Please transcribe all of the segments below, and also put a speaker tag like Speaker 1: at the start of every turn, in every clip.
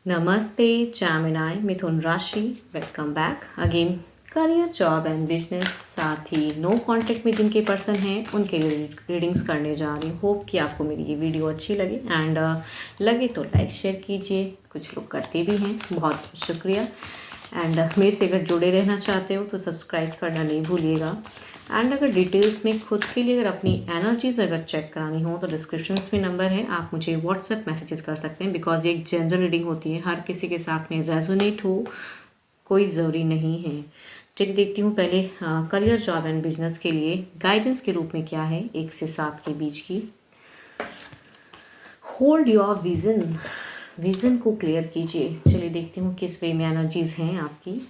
Speaker 1: नमस्ते Gemini मिथुन राशि welcome back again. Career job and business साथ ही नो कांटेक्ट में जिनके पर्सन हैं उनके लिए रीडिंग्स करने जा रही हूँ। होप कि आपको मेरी ये वीडियो अच्छी लगे एंड लगे तो लाइक शेयर कीजिए। कुछ लोग करते भी हैं, बहुत शुक्रिया। एंड मेरे से अगर जुड़े रहना चाहते हो तो सब्सक्राइब करना नहीं भूलिएगा। एंड अगर डिटेल्स में खुद के लिए अगर अपनी एनर्जीज अगर चेक करानी हो तो डिस्क्रिप्शन में नंबर है, आप मुझे व्हाट्सएप मैसेजेस कर सकते हैं। बिकॉज ये एक जनरल रीडिंग होती है, हर किसी के साथ में रेजोनेट हो कोई ज़रूरी नहीं है। चलिए देखती हूँ पहले करियर जॉब एंड बिजनेस के लिए गाइडेंस के रूप में क्या है 1 से 7 के बीच की। होल्ड योर विजन, विजन को क्लियर कीजिए। चलिए देखती हूँ किस वे में एनर्जीज हैं आपकी।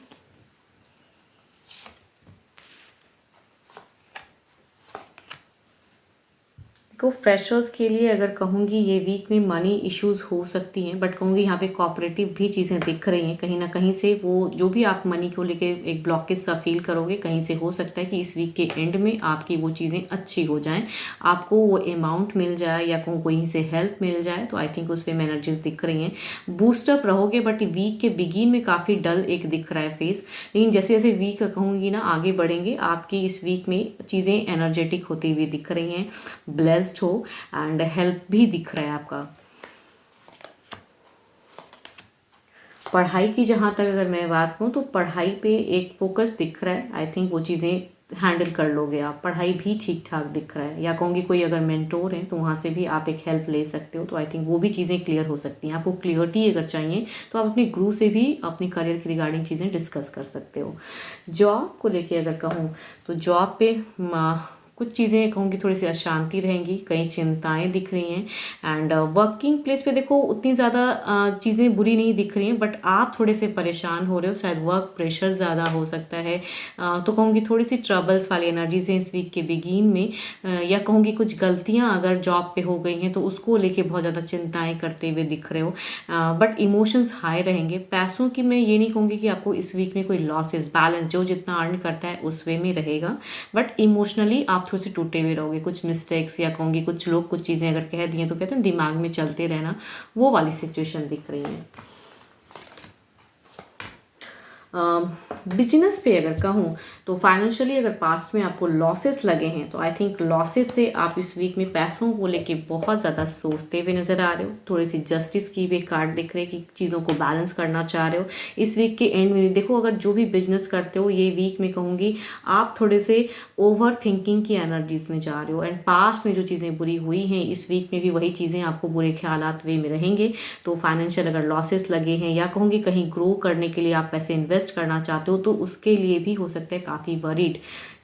Speaker 1: को फ्रेशर्स के लिए अगर कहूँगी ये वीक में मनी इश्यूज हो सकती हैं, बट कहूँगी यहाँ पे कोऑपरेटिव भी चीज़ें दिख रही हैं। कहीं ना कहीं से वो जो भी आप मनी को लेके एक ब्लॉकेज सा फील करोगे, कहीं से हो सकता है कि इस वीक के एंड में आपकी वो चीज़ें अच्छी हो जाएं, आपको वो अमाउंट मिल जाए या कहीं से हेल्प मिल जाए। तो आई थिंक उस वे में एनर्जीज दिख रही हैं। बूस्टअप रहोगे, बट वीक के बिगिन में काफ़ी डल एक दिख रहा है फेस। लेकिन जैसे जैसे वीक कहूँगी ना आगे बढ़ेंगे, आपकी इस वीक में चीज़ें एनर्जेटिक होती हुई दिख रही हैं। ब्लेस्ड हो एंड हेल्प भी दिख रहा है आपका। पढ़ाई की जहाँ तक अगर मैं बात करूँ तो पढ़ाई पे एक फोकस दिख रहा है। आई थिंक वो चीज़ें हैंडल कर लोगे आप। पढ़ाई भी ठीक ठाक दिख रहा है, या कहूँगी कोई अगर मेंटोर है तो वहाँ से भी आप एक हेल्प ले सकते हो। तो आई थिंक वो भी चीज़ें क्लियर हो सकती हैं। आपको क्लियरिटी अगर चाहिए तो आप अपने गुरु से भी अपनी करियर की रिगार्डिंग चीज़ें डिस्कस कर सकते हो। जॉब को लेके अगर कहूँ तो जॉब पे कुछ चीज़ें कहूँगी थोड़ी सी अशांति रहेंगी, कई चिंताएं दिख रही हैं। एंड वर्किंग प्लेस पे देखो उतनी ज़्यादा चीज़ें बुरी नहीं दिख रही हैं, बट आप थोड़े से परेशान हो रहे हो, शायद वर्क प्रेशर ज़्यादा हो सकता है। तो कहूँगी थोड़ी सी ट्रबल्स वाली एनर्जीज हैं इस वीक के बिगिन में। या कहूँगी कुछ गलतियाँ अगर जॉब पे हो गई हैं तो उसको लेके बहुत ज़्यादा चिंताएं करते हुए दिख रहे हो। बट इमोशंस हाई रहेंगे। पैसों की मैं ये नहीं कहूँगी कि आपको इस वीक में कोई लॉसेस, बैलेंस जो जितना अर्न करता है उस वे में रहेगा, बट इमोशनली आप थोड़े से टूटे हुए रहोगे। कुछ मिस्टेक्स या कहूँगी कुछ लोग कुछ चीज़ें अगर कह दिए तो कहते हैं दिमाग में चलते रहना, वो वाली सिचुएशन दिख रही है। बिजनेस पे अगर कहूँ तो फाइनेंशियली अगर पास्ट में आपको लॉसेस लगे हैं तो आई थिंक लॉसेस से आप इस वीक में पैसों को लेके बहुत ज़्यादा सोचते हुए नज़र आ रहे हो। थोड़ी सी जस्टिस की भी कार्ड दिख रहे हैं कि चीज़ों को बैलेंस करना चाह रहे हो। इस वीक के एंड में देखो, अगर जो भी बिजनेस करते हो ये वीक में कहूँगी आप थोड़े से ओवर थिंकिंग की एनर्जीज में जा रहे हो। एंड पास्ट में जो चीज़ें बुरी हुई हैं इस वीक में भी वही चीज़ें आपको बुरे ख्यालात वे में रहेंगे। तो फाइनेंशियल अगर लॉसेस लगे हैं या कहूँगी कहीं ग्रो करने के लिए आप पैसे इन्वेस्ट करना चाहते हो तो उसके लिए भी हो सकता है काफ़ी वरीड,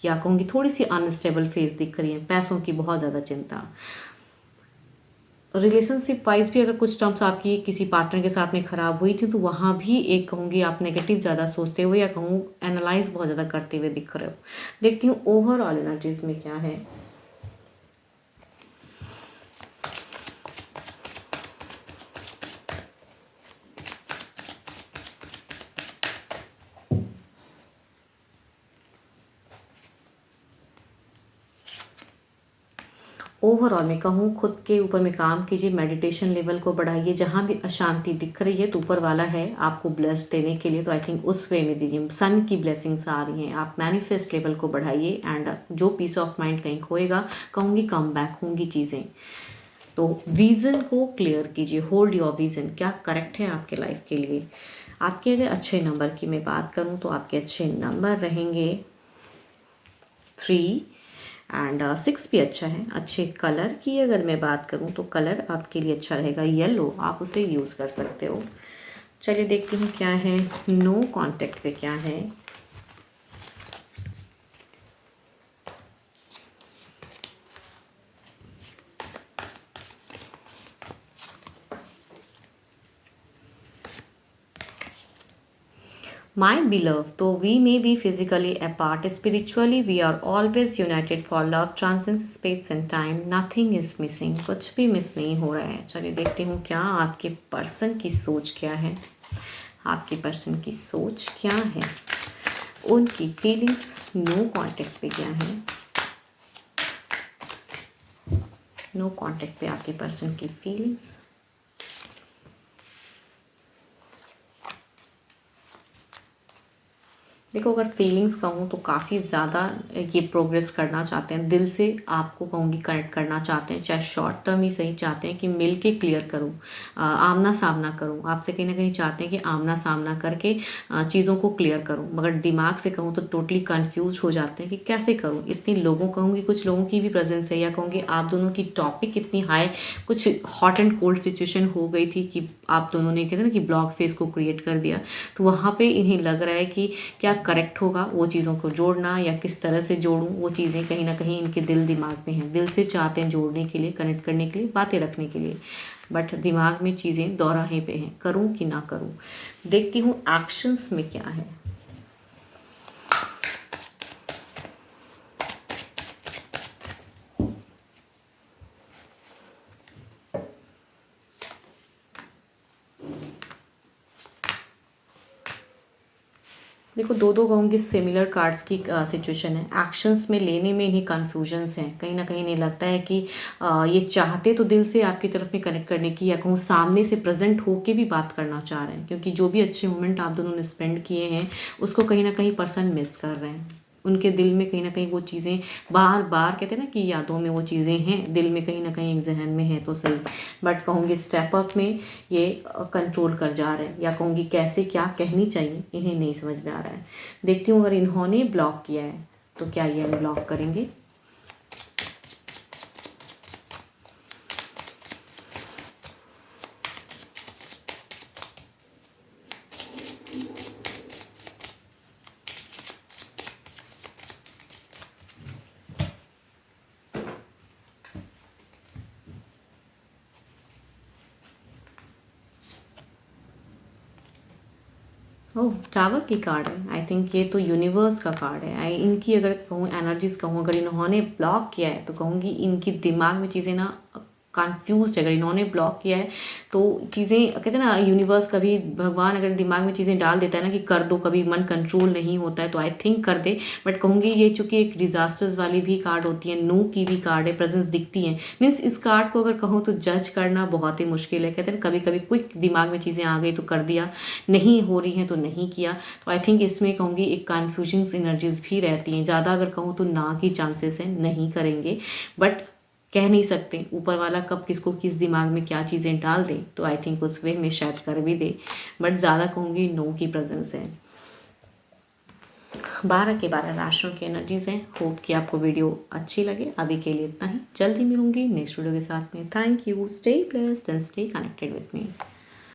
Speaker 1: या कहूँगी थोड़ी सी अनस्टेबल फेज दिख रही है। पैसों की बहुत ज़्यादा चिंता। रिलेशनशिप वाइज भी अगर कुछ टर्म्स आपकी किसी पार्टनर के साथ में ख़राब हुई थी तो वहाँ भी एक कहूँगी आप नेगेटिव ज़्यादा सोचते हुए या कहूँ एनालाइज बहुत ज़्यादा करते हुए दिख रहे हो। देखती हूँ ओवरऑल एनर्जीज में क्या है। ओवरऑल मैं कहूँ खुद के ऊपर में काम कीजिए, मेडिटेशन लेवल को बढ़ाइए। जहाँ भी अशांति दिख रही है तो ऊपर वाला है आपको ब्लेस देने के लिए, तो आई थिंक उस वे में दीजिए। सन की ब्लेसिंग्स आ रही हैं, आप मैनिफेस्ट लेवल को बढ़ाइए। एंड जो पीस ऑफ माइंड कहीं खोएगा कहूँगी कम बैक होंगी चीज़ें। तो विज़न को क्लियर कीजिए, होल्ड योर विज़न। क्या करेक्ट है आपके लाइफ के लिए। आपके अगर अच्छे नंबर की मैं बात करूँ तो आपके अच्छे नंबर रहेंगे 3 एंड 6 भी अच्छा है। अच्छे कलर की अगर मैं बात करूँ तो कलर आपके लिए अच्छा रहेगा येलो, आप उसे यूज़ कर सकते हो। चलिए देखती हूँ क्या है नो कांटेक्ट पे क्या है। My beloved, though we may be physically apart, spiritually we are always united, for love transcends space and time. Nothing is missing. कुछ भी मिस नहीं हो रहा है। चलिए देखती हूँ क्या आपके पर्सन की सोच क्या है। आपके पर्सन की सोच क्या है, उनकी फीलिंग्स नो कांटेक्ट पे क्या है। नो कांटेक्ट पे आपके पर्सन की फीलिंग्स। देखो, अगर फीलिंग्स कहूँ तो काफ़ी ज़्यादा ये प्रोग्रेस करना चाहते हैं, दिल से आपको कहूँगी कनेक्ट करना चाहते हैं, चाहे शॉर्ट टर्म ही सही चाहते हैं कि मिल के क्लियर करूँ, आमना सामना करूँ, आपसे कहीं ना कहीं चाहते हैं कि आमना सामना करके चीज़ों को क्लियर करूँ, मगर दिमाग से कहूँ तो टोटली कंफ्यूज हो जाते हैं कि कैसे करूँ। इतनी लोगों कहूँगी, कुछ लोगों की भी प्रेजेंस है, या कहूँगी आप दोनों की टॉपिक इतनी हाई, कुछ हॉट एंड कोल्ड सिचुएशन हो गई थी कि आप दोनों ने कहते हैं ना कि ब्लॉक फेस को क्रिएट कर दिया, तो वहाँ पे इन्हें लग रहा है कि क्या करेक्ट होगा वो चीज़ों को जोड़ना या किस तरह से जोड़ूं, वो चीज़ें कहीं ना कहीं इनके दिल दिमाग में हैं, दिल से चाहते हैं जोड़ने के लिए, कनेक्ट करने के लिए, बातें रखने के लिए, बट दिमाग में चीज़ें दौराहे पे हैं, करूं कि ना करूं। देखती हूँ एक्शंस में क्या है। देखो, दो दो कहूँगी सिमिलर कार्ड्स की सिचुएशन है। एक्शंस में लेने में इन्हें कन्फ्यूजन्स हैं, कहीं ना कहीं इन्हें लगता है कि ये चाहते तो दिल से आपकी तरफ में कनेक्ट करने की, या कहूँ सामने से प्रेजेंट होके भी बात करना चाह रहे हैं, क्योंकि जो भी अच्छे मोमेंट आप दोनों ने स्पेंड किए हैं उसको कहीं ना कहीं पर्सन मिस कर रहे हैं। उनके दिल में कहीं ना कहीं वो चीज़ें बार बार कहते हैं ना कि यादों में वो चीज़ें हैं, दिल में कहीं ना कहीं एक जहन में है तो सही, बट कहूँगी स्टेप अप में ये कंट्रोल कर जा रहे हैं, या कहूँगी कैसे क्या कहनी चाहिए इन्हें नहीं समझ में आ रहा है। देखती हूँ अगर इन्होंने ब्लॉक किया है तो क्या ये अनब्लॉक करेंगे। ओह, टावर की कार्ड है। आई थिंक ये तो यूनिवर्स का कार्ड है। इनकी अगर कहूँ एनर्जीज कहूँ, अगर इन्होंने ब्लॉक किया है तो कहूँगी इनकी दिमाग में चीज़ें ना कन्फ्यूज है। अगर इन्होंने ब्लॉक किया है तो चीज़ें कहते हैं ना, यूनिवर्स कभी भगवान अगर दिमाग में चीज़ें डाल देता है ना कि कर दो, कभी मन कंट्रोल नहीं होता है, तो आई थिंक कर दे। बट कहूँगी ये चूँकि एक डिजास्टर्स वाली भी कार्ड होती है, नो की भी कार्ड है, प्रेजेंस दिखती है, मीन्स इस कार्ड को अगर कहूँ तो जज करना बहुत ही मुश्किल है। कहते हैं कभी कभी क्विक दिमाग में चीज़ें आ गई तो कर दिया, नहीं हो रही हैं तो नहीं किया। तो आई थिंक इसमें कहूँगी एक कन्फ्यूजिंग एनर्जीज भी रहती हैं। ज़्यादा अगर कहूँ तो ना की चांसेस हैं, नहीं करेंगे, बट कह नहीं सकते ऊपर वाला कब किसको किस दिमाग में क्या चीज़ें डाल दे, तो आई थिंक उस वे में शायद कर भी दे, बट ज़्यादा कहूँगी नो की प्रेजेंस है। 12 के 12 राशियों की एनर्जीज हैं। होप कि आपको वीडियो अच्छी लगे। अभी के लिए इतना ही, जल्दी मिलूंगी नेक्स्ट वीडियो के साथ में। Thank you, stay blessed and stay connected with me.